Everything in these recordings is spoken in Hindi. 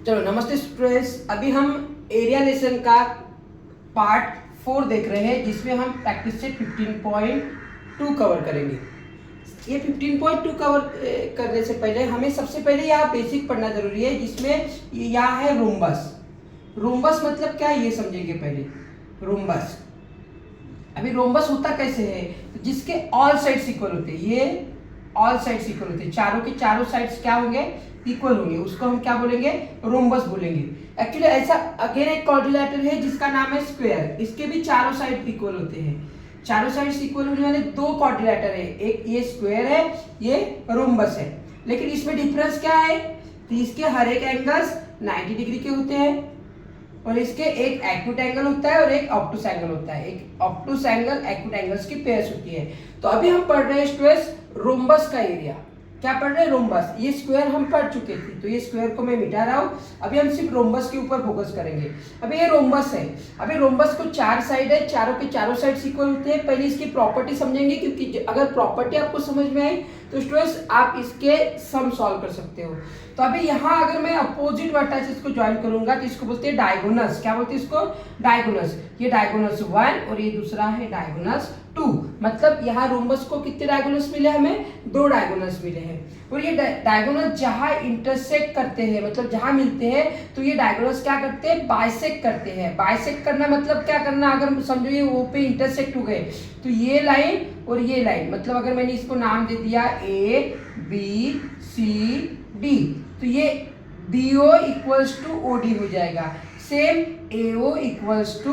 चलो नमस्ते स्टूडेंट्स, अभी हम एरिया लेसन का पार्ट 4 देख रहे हैं जिसमें हम प्रैक्टिस सेट 15.2 कवर करेंगे। ये 15.2 कवर करने से पहले हमें सबसे पहले यहाँ बेसिक पढ़ना जरूरी है, जिसमें यहाँ है रोम्बस। रोम्बस मतलब क्या है ये समझेंगे पहले। रोम्बस, अभी रोम्बस होता कैसे है, तो जिसके ऑल साइड्स इक्वल होते हैं, ये ऑल साइड्स इक्वल होते हैं, चारों के चारों साइड्स क्या होंगे, इक्वल होंगे, उसको हम क्या बोलेंगे, रोम्बस बोलेंगे। एक्चुअली ऐसा अगेन एक क्वाड्रिलेटरल है जिसका नाम है स्क्वायर, इसके भी चारों साइड इक्वल होते हैं। चारों साइड्स इक्वल होने वाले दो क्वाड्रिलेटर है, एक ये स्क्वायर है, ये रोम्बस है। लेकिन इसमें डिफरेंस क्या है, तो इसके हर एक एंगल्स 90 डिग्री के होते हैं और इसके एक एक्यूट एंगल होता है और एक ऑब्टूस एंगल होता है। एक ऑब्टूस एंगल एक्यूट एंगल्स की पेयर्स होती है। तो अभी हम पढ़ रहे हैं स्टूडेंट्स रोम्बस का एरिया। क्या पढ़ रहे हैं, रोम्बस। ये स्क्वायर हम पढ़ चुके थे, तो ये स्क्वायर को मैं मिटा रहा हूँ। अभी हम सिर्फ रोम्बस के ऊपर फोकस करेंगे। अभी ये रोम्बस है। अभी रोम्बस को चार साइड है, चारों के चारों साइड इक्वल होते हैं। पहले इसकी प्रॉपर्टी समझेंगे, क्योंकि अगर प्रॉपर्टी आपको समझ में आई तो स्टूडेंट्स आप इसके सम सॉल्व कर सकते हो। तो अभी यहाँ अगर मैं अपोजिट वर्टाइसेस को ज्वाइन करूंगा तो इसको बोलते हैं डायगोनल्स। क्या बोलते हैं इसको, डायगोनल्स। ये डायगोनल्स 1 और ये दूसरा है डायगोनल्स 2। मतलब यहाँ रोम्बस को कितने डायगोनल्स मिले, हमें 2 डायगोनल्स मिले हैं। और ये डायगोनल्स जहाँ इंटरसेक्ट करते हैं, मतलब जहाँ मिलते हैं, तो ये डायगोनल्स क्या करते हैं, बाइसेक्ट करते हैं। बाइसेक्ट करना मतलब क्या करना, अगर समझो ये वो पे इंटरसेक्ट हो गए तो ये लाइन और ये लाइन, मतलब अगर मैंने इसको नाम दे दिया A B C D, तो ये BO इक्वल्स टू OD हो जाएगा। Same AO equals to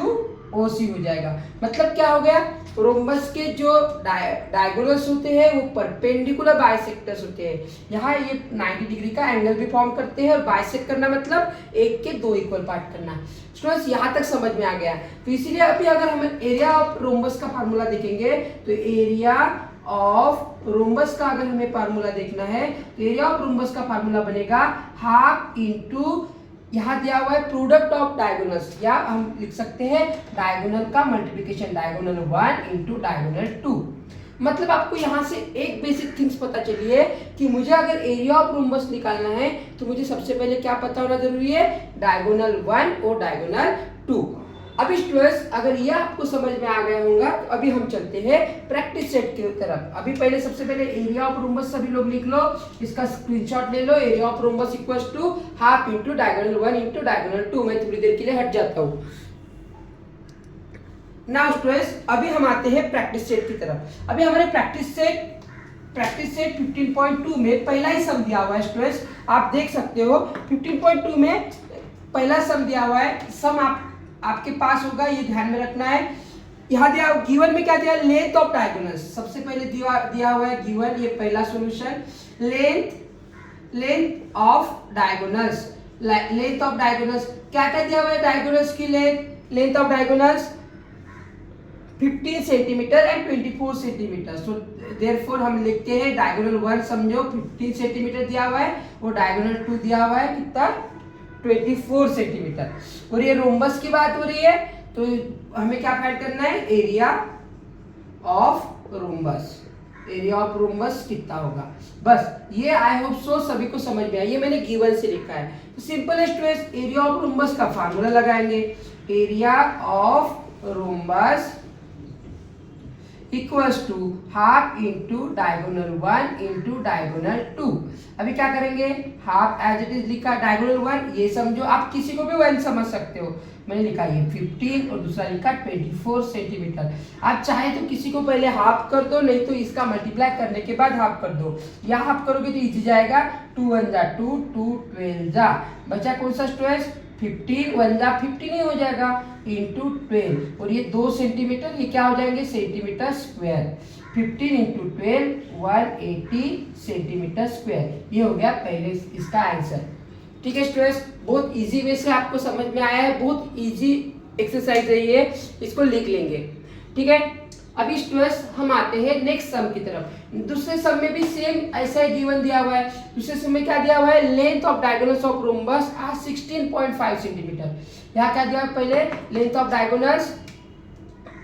OC हो जाएगा। मतलब क्या हो गया, रोम्बस के जो डायगोनल्स होते हैं वो परपेंडिकुलर बाइसेक्टर्स होते हैं। यहाँ ये 90 डिग्री का एंगल भी फॉर्म करते हैं और बाइसेक्ट करना मतलब एक के दो इक्वल पार्ट करना। स्टूडेंट्स यहाँ तक समझ में आ गया। तो इसीलिए अभी अगर हम एरिया ऑफ रोम्बस का फार्मूला देखेंगे तो एरिया ऑफ रोम्बस का अगर हमें फार्मूला देखना है तो एरिया ऑफ रोम्बस का फार्मूला बनेगा हाफ इंटू, यहाँ दिया हुआ है प्रोडक्ट ऑफ डायगोनल्स, या हम लिख सकते हैं डायगोनल का मल्टीप्लिकेशन, डायगोनल 1 इंटू डायगोनल 2। मतलब आपको यहाँ से एक बेसिक थिंग्स पता चली है कि मुझे अगर एरिया ऑफ रोम्बस निकालना है तो मुझे सबसे पहले क्या पता होना जरूरी है, डायगोनल 1 और डायगोनल 2। अभी स्टूडेंट्स अगर ये आपको समझ में आ गया होगा तो अभी हम चलते हैं प्रैक्टिस सेट की तरफ। अभी पहले सबसे पहले एरिया ऑफ रोम्बस सभी लोग लिख लो, इसका स्क्रीनशॉट ले लो। Area of rhombus equals to half into diagonal 1 into diagonal 2। मैं थोड़ी देर के लिए हट जाता हूँ। नाउ स्टूडेंट्स अभी हम आते हैं प्रैक्टिस सेट की तरफ। अभी हमारे प्रैक्टिस सेट 15.2 में पहला ही सम दिया हुआ है। स्टूडेंट्स आप देख सकते हो 15.2 में पहला सम दिया हुआ है। सम आपके पास होगा, ये ध्यान में रखना है। यहाँ दिया गिवन में क्या दिया, लेंथ ऑफ डायगोनल्स सबसे पहले दिया हुआ है गिवन, ये पहला solution. Length of diagonals, length of diagonals क्या क्या दिया हुआ है, डायगोनल्स की length of diagonals 15 centimetre and 24 centimetre. So therefore हम लिखते हैं डायगोनल 1 समझो 15 सेंटीमीटर दिया हुआ है और डायगोनल 2 दिया हुआ है कितना, 24 सेंटीमीटर। और ये रोम्बस की बात हो रही है तो हमें क्या फाइंड करना है, area of rhombus. Area of rhombus कितना होगा, बस ये आई होप सो सभी को समझ में आया। ये मैंने गिवन से लिखा है। तो simple students area of rhombus का फार्मूला लगाएंगे। Area of rhombus equals to half into diagonal 1 into diagonal 2। अभी क्या करेंगे, हाफ एज इट इज लिखा, डायगोनल 1 ये समझो, आप किसी को भी 1 समझ सकते हो। मैंने लिखा ये 15 और दूसरा लिखा 24 सेंटीमीटर। आप चाहे तो किसी को पहले हाफ कर दो, नहीं तो इसका मल्टीप्लाई करने के बाद हाफ कर दो। या हाफ करोगे तो इजी जाएगा, 2 1 जा 2, 2 12 जा, बचा कौन सा स्टूडेंट्स, 15 1 जा 15 ही हो जाएगा इंटू 12, और ये 2 सेंटीमीटर, ये क्या हो जाएंगे centimetre square. 15 into 12 180 centimetre square. ये हो गया पहले इसका आंसर। ठीक है स्टूडेंट्स, बहुत इजी वे से आपको समझ में आया है, बहुत इजी एक्सरसाइज है ये, इसको लिख लेंगे। ठीक है, अभी स्टूडेंट्स हम आते हैं नेक्स्ट सम की तरफ। दूसरे सम में भी सेम ऐसा ही गिवन दिया हुआ है। दूसरे सम में क्या दिया हुआ है, length of diagonals of rhombus are 16.5 centimetre. यहाँ क्या दिया है, पहले लेंथ ऑफ डायगोनल्स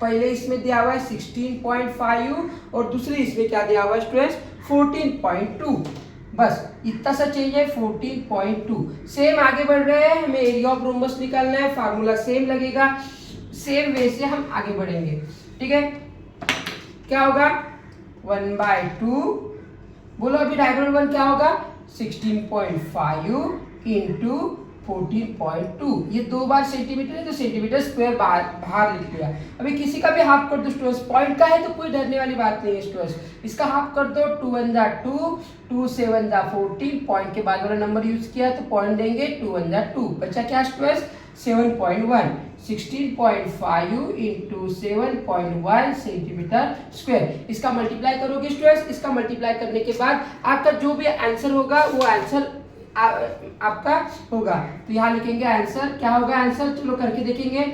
पहले इसमें दिया हुआ है 16.5 और दूसरे इसमें क्या दिया हुआ है स्टूडेंट्स 14.2। बस इतना सा चेंज है 14.2। सेम आगे बढ़ रहे हैं, हमें एरिया ऑफ रोम्बस निकालना है, फार्मूला सेम लगेगा, सेम वे से हम आगे बढ़ेंगे। ठीक है, क्या होगा 1/2, बोलो अभी डायगोनल 1 क्या होगा 16.5 इंटू 14.2, ये 2 बार सेंटीमीटर है तो सेंटीमीटर स्क्वायर बाहर लिख लिया। अभी किसी का भी हाफ कर दो स्टूडेंट्स, पॉइंट का है तो कोई डरने वाली बात नहीं है स्टूडेंट्स, इसका हाफ कर दो 2 1 जा 2, 2 7 जा 14, पॉइंट के बाद वाला नंबर यूज किया तो पॉइंट देंगे 2 1 जा 2, बचा क्या स्टूडेंट्स 7.1, 16.5 इंटू 7.1 सेंटीमीटर स्क्वायर। इसका मल्टीप्लाई करोगे स्टूडेंट्स, इसका मल्टीप्लाई करने के बाद आपका जो भी आंसर होगा वो आंसर आपका होगा। तो यहाँ लिखेंगे आंसर, क्या होगा आंसर, चलो करके देखेंगे,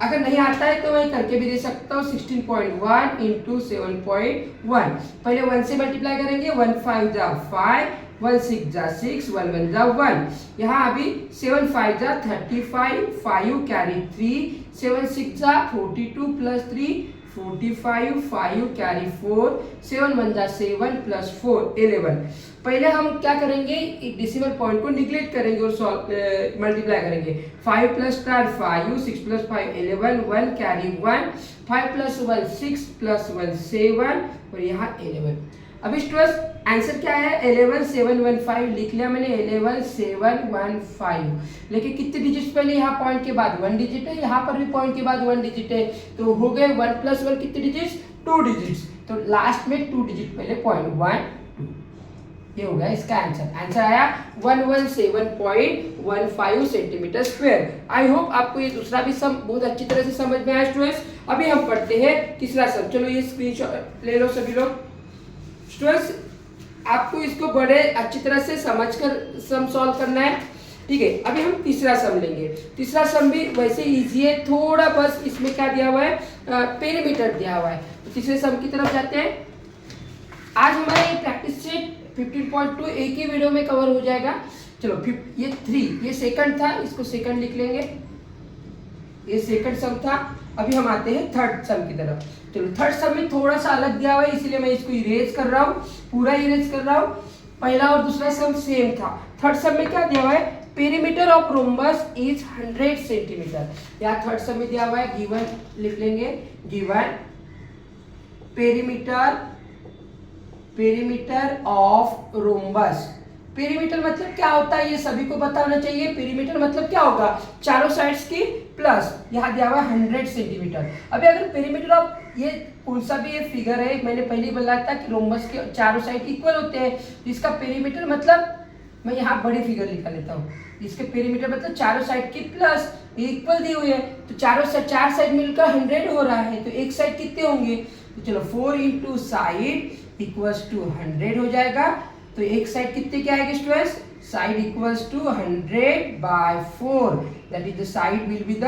अगर नहीं आता है तो मैं करके भी दे सकता हूँ। 16.1 इंटू 7.1, पहले 1 से मल्टीप्लाई करेंगे, 1 5 जा 5, 1 6 जा 6, 1 1 जा 1, यहाँ अभी 7 5 जा 35, 5 कैरी 3, 7 6 जा 42 प्लस 3 45, 5 कैरी 4, 7 1 जा 7 प्लस 4 11। पहले हम क्या करेंगे, डेसिमल पॉइंट को निगलेक्ट करेंगे और मल्टीप्लाई करेंगे। 5 plus 4 5, 6 plus 5 11, 1 carry 1, 5 plus 1 6 plus 1 7 और यहाँ 11। अभी स्टूडेंट्स आंसर क्या है 11715 लिख लिया मैंने, 11715, लेकिन कितने डिजिट पहले, यहाँ पॉइंट के बाद 1 डिजिट है, यहाँ पर भी पॉइंट के बाद 1 डिजिट है, तो हो गए 1 प्लस 1 कितने डिजिट्स 2 डिजिट्स, तो लास्ट में 2 डिजिट पहले पॉइंट 1 2, ये हो गया इसका आंसर। आंसर आया 117.15 सेंटीमीटर स्क्वायर। आई होप आपको ये दूसरा भी सम बहुत अच्छी तरह से समझ में आया स्टूडेंट्स। अभी हम पढ़ते हैं तीसरा सम, चलो ये स्क्रीनशॉट ले लो सभी लोग। स्टूडेंट्स आपको इसको बड़े अच्छी तरह से समझकर सम सॉल्व करना है, ठीक है। अभी हम तीसरा सम लेंगे, तीसरा सम भी वैसे इजी है, थोड़ा बस इसमें क्या दिया हुआ है पेरीमीटर दिया हुआ है। तो तीसरे सम की तरफ जाते हैं। आज हमारा ये प्रैक्टिस सेट 15.2 एक ही वीडियो में कवर हो जाएगा। चलो ये 3, ये सेकंड था, इसको सेकंड लिख लेंगे, ये सेकंड सम था। अभी हम आते हैं थर्ड सम की तरफ। चलो थर्ड सम में थोड़ा सा अलग दिया हुआ है, इसीलिए मैं इसको इरेज कर रहा हूँ, पूरा इरेज कर रहा हूँ। पहला और दूसरा सम सेम था। थर्ड सम में क्या दिया हुआ है, perimeter of rhombus is 100 centimetre. यहाँ थर्ड सम में दिया हुआ है, गिवन लिख लेंगे, given perimeter of rhombus. Perimeter मतलब क्या होता है ये सभी को पता होना चाहिए। पेरीमीटर मतलब क्या होगा, चारों साइड्स की प्लस, यहाँ दिया हुआ है 100 सेंटीमीटर। अभी अगर पेरीमीटर ऑफ ये कौन सा भी ये फिगर है, मैंने पहले बोला था कि रोम्बस के चारों साइड इक्वल होते हैं, इसका पेरीमीटर मतलब मैं यहाँ बड़ी फिगर लिखा लेता हूँ, इसके पेरीमीटर मतलब चारों साइड की प्लस इक्वल दी हुई है, तो चार साइड मिलकर 100 हो रहा है, तो एक साइड कितने होंगे, तो चलो 4 इंटू साइड इक्वल्स टू 100 हो जाएगा। तो एक साइड कितने क्या आएगा students, side equals to 100/4, that is the side will be the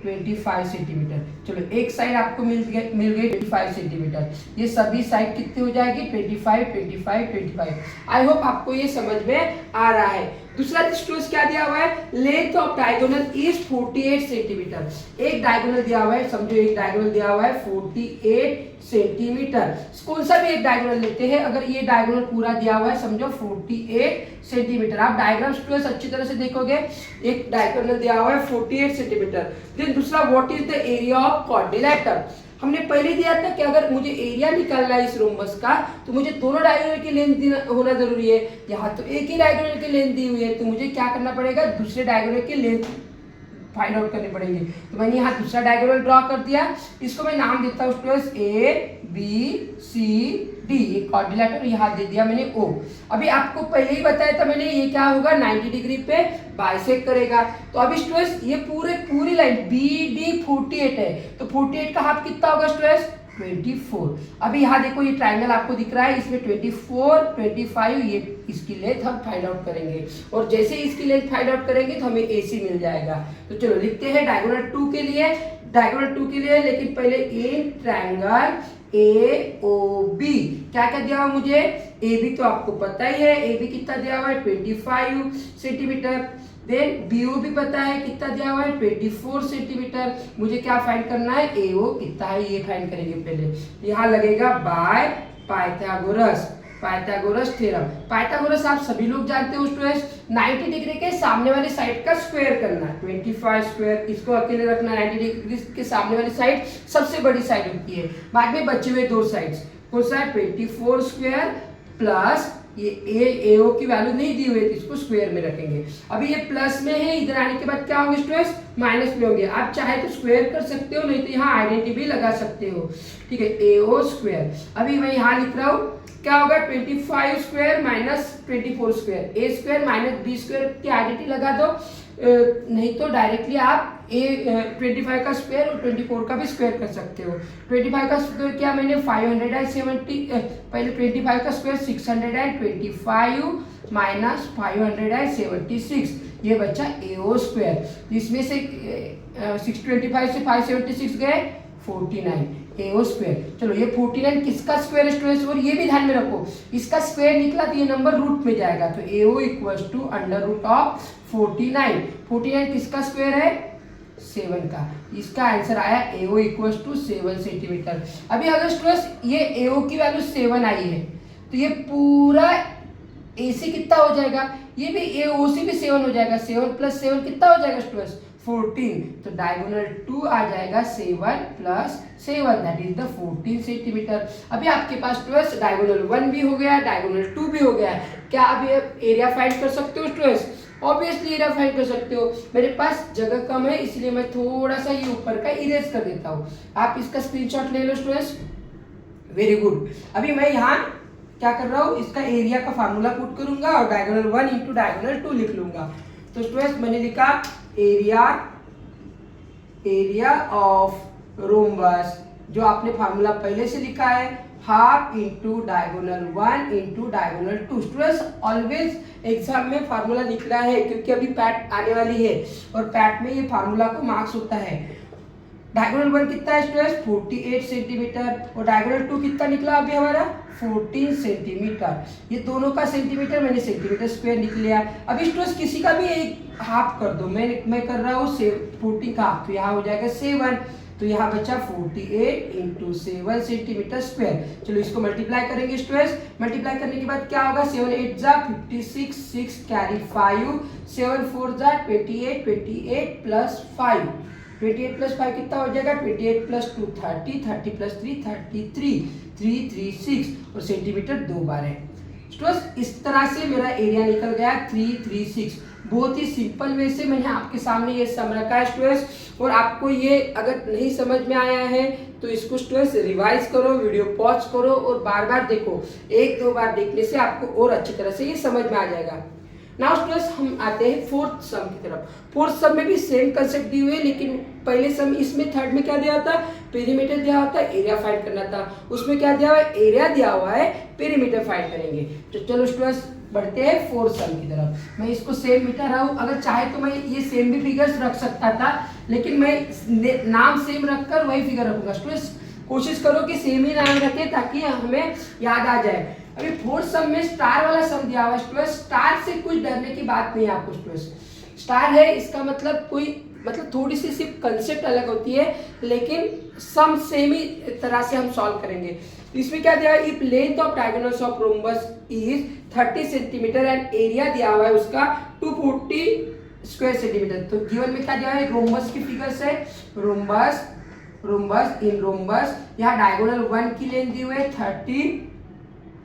25 centimetre. चलो एक साइड आपको मिल गई 25 सेंटीमीटर, ये सभी साइड कितने हो जाएगी 25 25 25। आई होप आपको ये समझ में आ रहा है। दूसरा स्टूडेंट्स क्या दिया हुआ है, length of diagonal is 48 centimetre. एक डायगोनल दिया हुआ है, समझो एक डायगोनल दिया हुआ है 48 सेंटीमीटर। कौन सा भी एक डायगोनल लेते हैं, अगर ये डायगोनल पूरा दिया हुआ है समझो 48 सेंटीमीटर, आप डायग्राम स्टूडेंट्स अच्छी तरह से देखोगे, एक डायगोनल दिया हुआ है 48 सेंटीमीटर। देन दूसरा what is the area of quadrilateral. हमने पहले दिया था कि अगर मुझे एरिया निकालना है इस रोम्बस का तो मुझे दोनों डायगोनल की लेंथ होना जरूरी है। यहाँ तो एक ही डायगोनल की लेंथ दी हुई है, तो मुझे क्या करना पड़ेगा, दूसरे डायगोनल की लेंथ फाइंड आउट करनी पड़ेगी। तो मैंने यहाँ दूसरा डायगोनल ड्रॉ कर दिया, इसको मैं नाम देता हूँ स्टूडेंट्स ABCD, ये क्वाड्रिलेटरल यहाँ दे दिया मैंने O। अभी आपको पहले ही बताया था मैंने, ये क्या होगा 90 डिग्री पे बाइसेक्ट करेगा। तो अभी स्टूडेंट्स ये पूरी लाइन BD 48 है, तो 48 का हाफ कितना होगा स्टूडेंट्स 24। अभी यहाँ देखो ये ट्राइंगल आपको दिख रहा है, इसमें 24 25 ये इसकी लेंथ हम फाइंड आउट करेंगे, और जैसे इसकी लेंथ फाइंड आउट करेंगे तो हमें AC मिल जाएगा। तो चलो लिखते हैं डायगोनल 2 के लिए, लेकिन पहले इन ट्राइंगल AOB क्या क्या दिया हुआ मुझे, AB तो आपको पता ही है, AB कितना दिया हुआ है 25 सेंटीमीटर। देन BO भी पता है कितना दिया हुआ है 24 सेंटीमीटर। मुझे क्या फाइंड करना है, AO कितना है ये फाइंड करेंगे पहले। यहाँ लगेगा by Pythagoras, Pythagoras theorem. Pythagoras आप सभी लोग जानते हो स्टूडेंट्स, 90 डिग्री के सामने वाली साइड का स्क्वायर करना, 25 स्क्वायर, इसको अकेले रखना, 90 डिग्री के सामने वाली साइड सबसे बड़ी साइड होती है, बाद में बचे हुए दो साइड्स कौन सा है, 24 स्क्वायर प्लस ये एओ की वैल्यू नहीं दी हुई है, इसको स्क्वायर में रखेंगे। अभी ये प्लस में है, इधर आने के बाद क्या होंगे स्टूडेंट्स, माइनस में होंगे। आप चाहे तो स्क्वायर कर सकते हो, नहीं तो यहाँ आइडेंटिटी भी लगा सकते हो, ठीक है, एओ स्क्वायर। अभी मैं यहाँ लिख रहा हूँ क्या होगा, 25 स्क्वायर माइनस 24 स्क्वायर, ए स्क्वायर माइनस बी स्क्वायर की आइडेंटिटी लगा दो, नहीं तो डायरेक्टली आप 25 का स्क्वायर और 24 का भी स्क्वायर कर सकते हो। 25 का स्क्वायर क्या, मैंने 570, पहले 25 का स्क्वायर 625 माइनस 576, ये बचा एओ स्क्वायर, जिसमें से 625 से 576 गए 49 एओ स्क्वायर। चलो ये 49 किसका स्क्वायर स्टूडेंट्स, और ये भी ध्यान में रखो, इसका स्क्वायर निकला तो ये नंबर रूट में जाएगा, तो AO equals to under root of 49। 49 किसका स्क्वायर है, 7 का। इसका आंसर आया एओ इक्वल्स टू 7 सेंटीमीटर। अभी अगर स्टूडेंट्स ये एओ की वैल्यू 7 आई है, तो ये पूरा एसी कितना हो जाएगा, ये भी एओसी भी 7 हो जाएगा, 7 प्लस 7 कितना हो जाएगा स्टूडेंट्स, 14, तो डायगोनल 2 आ जाएगा 7 plus 7, that is the 14 centimetre. अभी आपके पास स्टूडेंट्स डायगोनल 1 भी हो गया, डायगोनल 2 भी हो गया। क्या आप ये एरिया फाइंड कर सकते हो स्टूडेंट्स, ऑब्वियसली एरिया फाइंड कर सकते हो। मेरे पास जगह कम है, इसलिए मैं थोड़ा सा ये ऊपर का इरेज कर देता हूँ, आप इसका स्क्रीनशॉट ले लो स्टूडेंट्स, वेरी गुड। अभी मैं यहाँ क्या कर रहा हूँ, इसका एरिया का फार्मूला पुट करूंगा और डायगोनल 1 इंटू डायगोनल 2 लिख लूंगा। तो स्टूडेंट्स मैंने लिखा एरिया ऑफ रोम्बस, जो आपने फार्मूला पहले से लिखा है, half into diagonal 1 into diagonal 2। Students always exam में फार्मूला लिखना है, क्योंकि अभी पैट आने वाली है और पैट में ये फार्मूला को मार्क्स होता है। डायगोनल 1 कितना है स्टूडेंट्स, 48 सेंटीमीटर, और डायगोनल 2 कितना निकला अभी हमारा, 14 सेंटीमीटर। ये दोनों का सेंटीमीटर मैंने सेंटीमीटर स्क्वायर लिख लिया। अभी स्टूडेंट्स किसी का भी एक हाफ कर दो, मैं कर रहा हूँ 14 का हाफ, तो यहाँ हो जाएगा 7, तो यहाँ बचा 48 इंटू 7 सेंटीमीटर स्क्वायर। चलो इसको मल्टीप्लाई करेंगे स्टूडेंट्स, मल्टीप्लाई करने के बाद क्या होगा, 7 8 जा 56, 6 कैरी 5, 7 4 जा 28, 28 प्लस 5, 28 प्लस 5 कितना हो जाएगा, 28 प्लस 2 30, 30 प्लस 3 33, 336, और सेंटीमीटर 2 बार है। स्टूडेंट्स इस तरह से मेरा एरिया निकल गया 336। बहुत ही सिंपल वे से मैंने आपके सामने ये सम रखा है स्टूडेंट्स, और आपको ये अगर नहीं समझ में आया है तो इसको स्टूडेंट्स रिवाइज करो, वीडियो पॉज करो और बार बार देखो, 1-2 बार देखने से आपको और अच्छी तरह से ये समझ में आ जाएगा। नाउ स्टूडेंट्स हम आते हैं फोर्थ सम की तरफ। फोर्थ सम में भी सेम कंसेप्ट दी हुई है, लेकिन पहले सम इसमें थर्ड में क्या दिया था, पेरीमीटर दिया होता है, एरिया फाइंड करना था। उसमें क्या दिया हुआ है, एरिया दिया हुआ है, पेरीमीटर फाइंड करेंगे। तो चलो स्टूडेंट्स बढ़ते हैं फोर्थ सम की तरफ। मैं इसको सेम मिटा रहा हूँ, अगर चाहे तो मैं ये सेम भी फिगर्स रख सकता था, लेकिन मैं नाम सेम रखकर वही फिगर रखूंगा। स्टूडेंट्स कोशिश करो कि सेम ही नाम रखें ताकि हमें याद आ जाए। अभी फोर्थ सम में स्टार वाला सम दिया हुआ है स्टूडेंट्स, स्टार से कुछ डरने की बात नहीं है आपको स्टूडेंट्स। स्टार है इसका मतलब थोड़ी सी सिर्फ कंसेप्ट अलग होती है, लेकिन सम सेम ही तरह से हम सॉल्व करेंगे। इसमें क्या दिया है, if length of diagonals of rhombus is 30 centimetre and area दिया हुआ है उसका 240 स्क्वायर सेंटीमीटर। तो गिवन में क्या दिया है, रोम्बस की फिगर्स है, रोम्बस इन रोम्बस, यहाँ डायगोनल 1 की लेंथ दी हुई है 30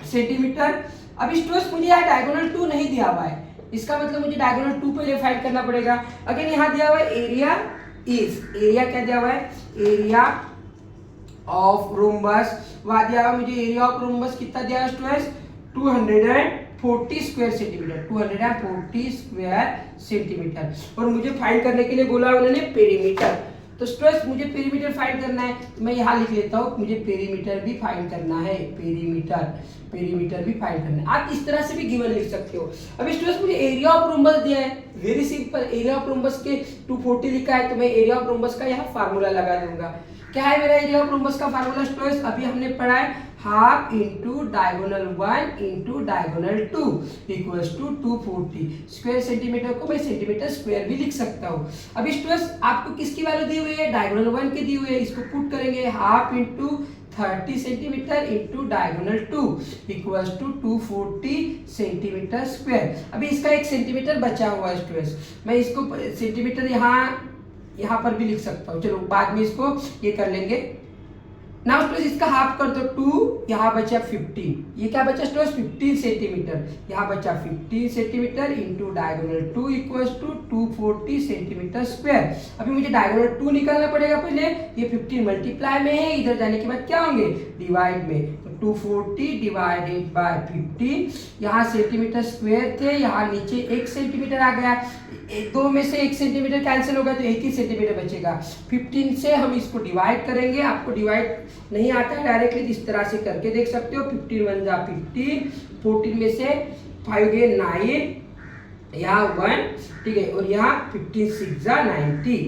सेंटीमीटर। अब स्टूडेंट्स मुझे यहाँ डायगोनल 2 नहीं दिया हुआ है, इसका मतलब मुझे डायगोनल 2 पहले फाइंड करना पड़ेगा। अगर यहाँ दिया हुआ है एरिया क्या दिया हुआ है, एरिया ऑफ रोम्बस, वहां दिया हुआ मुझे एरिया ऑफ रोम्बस कितना दिया है students, 240 square centimetre, 240 square centimetre. और मुझे फाइंड करने के लिए बोला उन्होंने पेरीमीटर। तो स्टूडेंट्स मुझे पेरीमीटर फाइंड करना है, तो मैं यहाँ लिख लेता हूँ, मुझे पेरीमीटर भी फाइंड करना है, पेरीमीटर भी फाइंड करना है। आप इस तरह से भी गिवन लिख सकते हो। अभी स्टूडेंट्स मुझे एरिया ऑफ रोम्बस दिया है, very simple, area of rhombus के 240 लिखा है, तो मैं एरिया ऑफ रोम्बस का यहाँ फार्मूला लगा दूंगा। क्या है मेरा एरिया ऑफ रोम्बस का फार्मूला स्टूडेंट्स, अभी हमने पढ़ा है, half into diagonal 1 into diagonal 2 equals to 240 square centimetre को मैं सेंटीमीटर स्क्वायर भी लिख सकता हूँ। अभी स्टूडेंट्स आपको किसकी वैल्यू दी हुई है, डायगोनल 1 की दी हुई है, इसको पुट करेंगे, half into 30 centimetre into diagonal 2 equals to 240 centimetre square. अभी इसका 1 सेंटीमीटर बचा हुआ है स्टूडेंट्स, मैं इसको सेंटीमीटर यहाँ पर भी लिख सकता हूँ, चलो बाद में इसको ये कर लेंगे। नाउ स्टूडेंट्स इसका हाफ कर दो 2, यहाँ बचा 15, ये क्या बचा स्टूडेंट्स 15 सेंटीमीटर, यहाँ बचा 15 centimetre into diagonal 2 equals to 240 centimetre square. अभी मुझे डायगोनल 2 निकालना पड़ेगा पहले, ये 15 मल्टीप्लाई में है, इधर जाने के बाद क्या होंगे डिवाइड में, तो 240 डिवाइडेड बाय 15, यहाँ सेंटीमीटर स्क्वायर थे, यहाँ नीचे 1 सेंटीमीटर आ गया, 2 में से 1 सेंटीमीटर कैंसिल होगा तो 1 ही सेंटीमीटर बचेगा। 15 से हम इसको डिवाइड करेंगे, आपको डिवाइड नहीं आता है डायरेक्टली इस तरह से करके देख सकते हो, 15 1 जा 15, 14 में से 5 गए 9, यहाँ 1, ठीक है, और यहाँ 15 6 जा 90,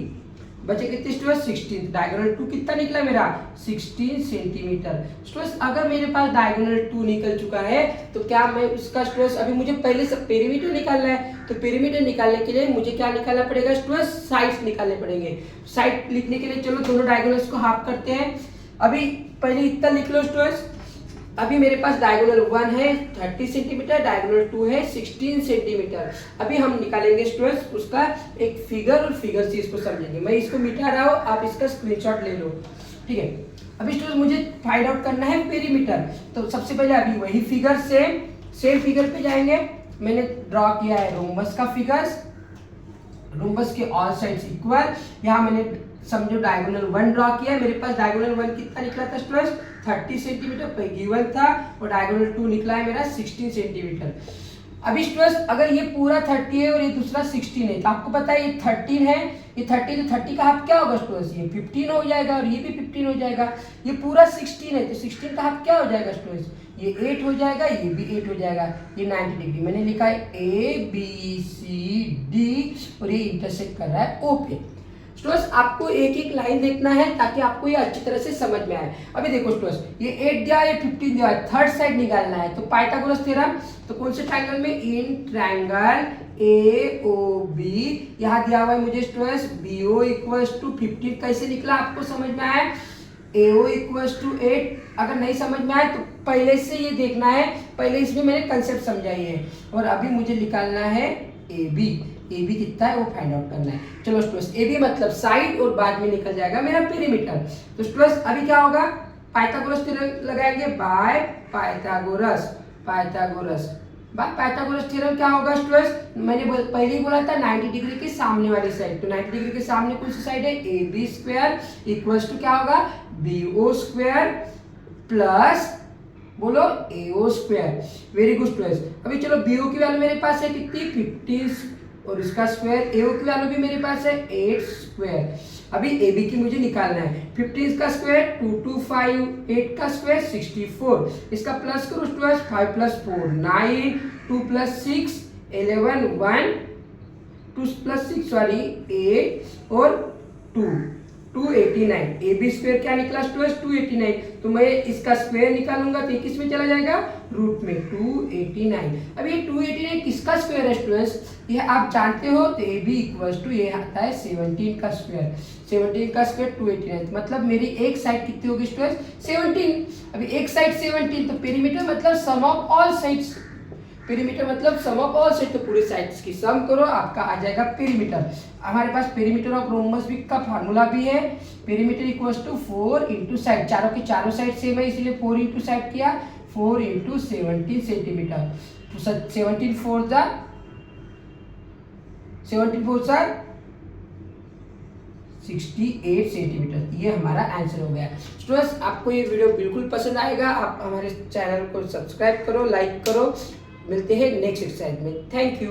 बचे कितने स्टूडेंट्स 16, डायगोनल 2 कितना निकला मेरा 16 सेंटीमीटर। स्टूडेंट्स अगर मेरे पास डायगोनल 2 निकल चुका है तो क्या मैं उसका स्टूडेंट्स अभी मुझे पहले से पेरीमीटर निकालना है, तो पेरीमीटर निकालने के लिए मुझे क्या निकालना पड़ेगा स्टूडेंट्स साइड्स निकालने पड़ेंगे। साइड लिखने के लिए चलो दोनों डायगोनल्स को हाफ करते हैं। अभी पहले इतना लिख लो स्टूडेंट्स, अभी मेरे पास डायगोनल 1 है 30 सेंटीमीटर, डायगोनल 2 है 16 सेंटीमीटर। अभी हम निकालेंगे स्टूडेंट्स उसका एक फिगर और फिगर से इसको समझेंगे। मैं इसको मिटा रहा हूँ, आप इसका स्क्रीनशॉट ले लो, ठीक है। अभी स्टूडेंट्स मुझे फाइंड आउट करना है पेरीमीटर, तो सबसे पहले अभी वही फिगर सेम फिगर पे जाएंगे। मैंने ड्रॉ किया है रोम्बस का फिगर्स, रोम्बस के ऑल साइड्स इक्वल, यहाँ मैंने समझो डायगोनल 1 ड्रॉ किया, मेरे पास डायगोनल 1 कितना निकला था स्टूडेंट्स 30 सेंटीमीटर पे गिवन था, और डायगोनल 2 निकला है मेरा 16 सेंटीमीटर। अभी स्टूडेंट्स अगर ये पूरा 30 है और ये दूसरा 16 है, तो आपको पता है ये 13 है, ये 30 तो 30 का हाफ क्या होगा स्टूडेंट्स, ये 15 हो जाएगा और ये भी 15 हो जाएगा। ये पूरा 16 है तो 16 का हाफ क्या हो जाएगा स्टूडेंट्स, ये 8 हो जाएगा, ये भी 8 हो जाएगा, ये 90 डिग्री। मैंने लिखा है ABCD और ये इंटरसेक्ट कर रहा है O पे। स्टूडेंट्स आपको एक एक लाइन देखना है ताकि आपको ये अच्छी तरह से समझ में आए। अभी देखो स्टूडेंट्स ये 8 दिया, ये 15 दिया, थर्ड साइड निकालना है, तो पाइथागोरस थ्योरम, तो कौन से ट्रायंगल में, इन ट्रायंगल AOB, यहाँ दिया हुआ है मुझे स्टूडेंट्स BO इक्वल्स टू 15, कैसे निकला आपको समझ में आया, AO इक्वल्स टू 8। अगर नहीं समझ में आए तो पहले से ये देखना है, पहले इसमें मैंने कंसेप्ट समझाई है। और अभी मुझे निकालना है AB कितना है वो फाइंड आउट करना है। चलो स्टूडेंट्स AB मतलब साइड, और बाद में निकल जाएगा मेरा पेरीमीटर। तो स्टूडेंट्स अभी क्या होगा, पाइथागोरस थ्योरम लगाएंगे, बाय पाइथागोरस थ्योरम क्या होगा स्टूडेंट्स, मैंने पहले ही बोला था 90 डिग्री के सामने वाली साइड, तो 90 डिग्री के सामने कौन सी साइड है, AB स्क्वायर इक्वल्स टू क्या होगा BO स्क्वायर प्लस बोलो AO square. Very good students. अभी चलो BO की वैल्यू मेरे पास है कितनी 15 और इसका स्क्वायर, AO की वैल्यू भी मेरे पास है 8 स्क्वायर। अभी AB की मुझे निकालना है, 15 का स्क्वायर 225, 8 का स्क्वायर 64, इसका प्लस करो students, 5 plus 4 9, 2 plus 6 11, 1 2 plus 6 sorry 8 और 2 289। AB स्क्वायर क्या निकला स्टूडेंट्स 289, तो मैं इसका स्क्वायर निकालूंगा तो ये किस में चला जाएगा रूट में 289। अब ये 289 किसका स्क्वायर है स्टूडेंट्स, ये आप जानते हो, तो AB इक्वल्स टू ये आता है 17 का स्क्वायर, 17 का स्क्वायर 289, मतलब मेरी एक साइड कितनी होगी स्टूडेंट्स 17। अभी एक साइड 17 तो पेरीमीटर मतलब सम ऑफ ऑल साइड्स, पेरीमीटर मतलब सम ऑफ ऑल साइड, तो पूरे साइड्स की सम करो आपका आ जाएगा पेरीमीटर। हमारे पास पेरीमीटर ऑफ रोम्बस का फार्मूला भी है, perimeter equals to 4 into side, चारों की चारों साइड सेम है इसलिए 4 इंटू साइड किया, 4 इंटू 17 सेंटीमीटर, तो 17 4 जा 68 सेंटीमीटर, ये हमारा आंसर हो गया। स्टूडेंट्स आपको ये वीडियो बिल्कुल पसंद आएगा, आप हमारे चैनल को सब्सक्राइब करो, लाइक करो। मिलते हैं नेक्स्ट एक्सरसाइज में, थैंक यू।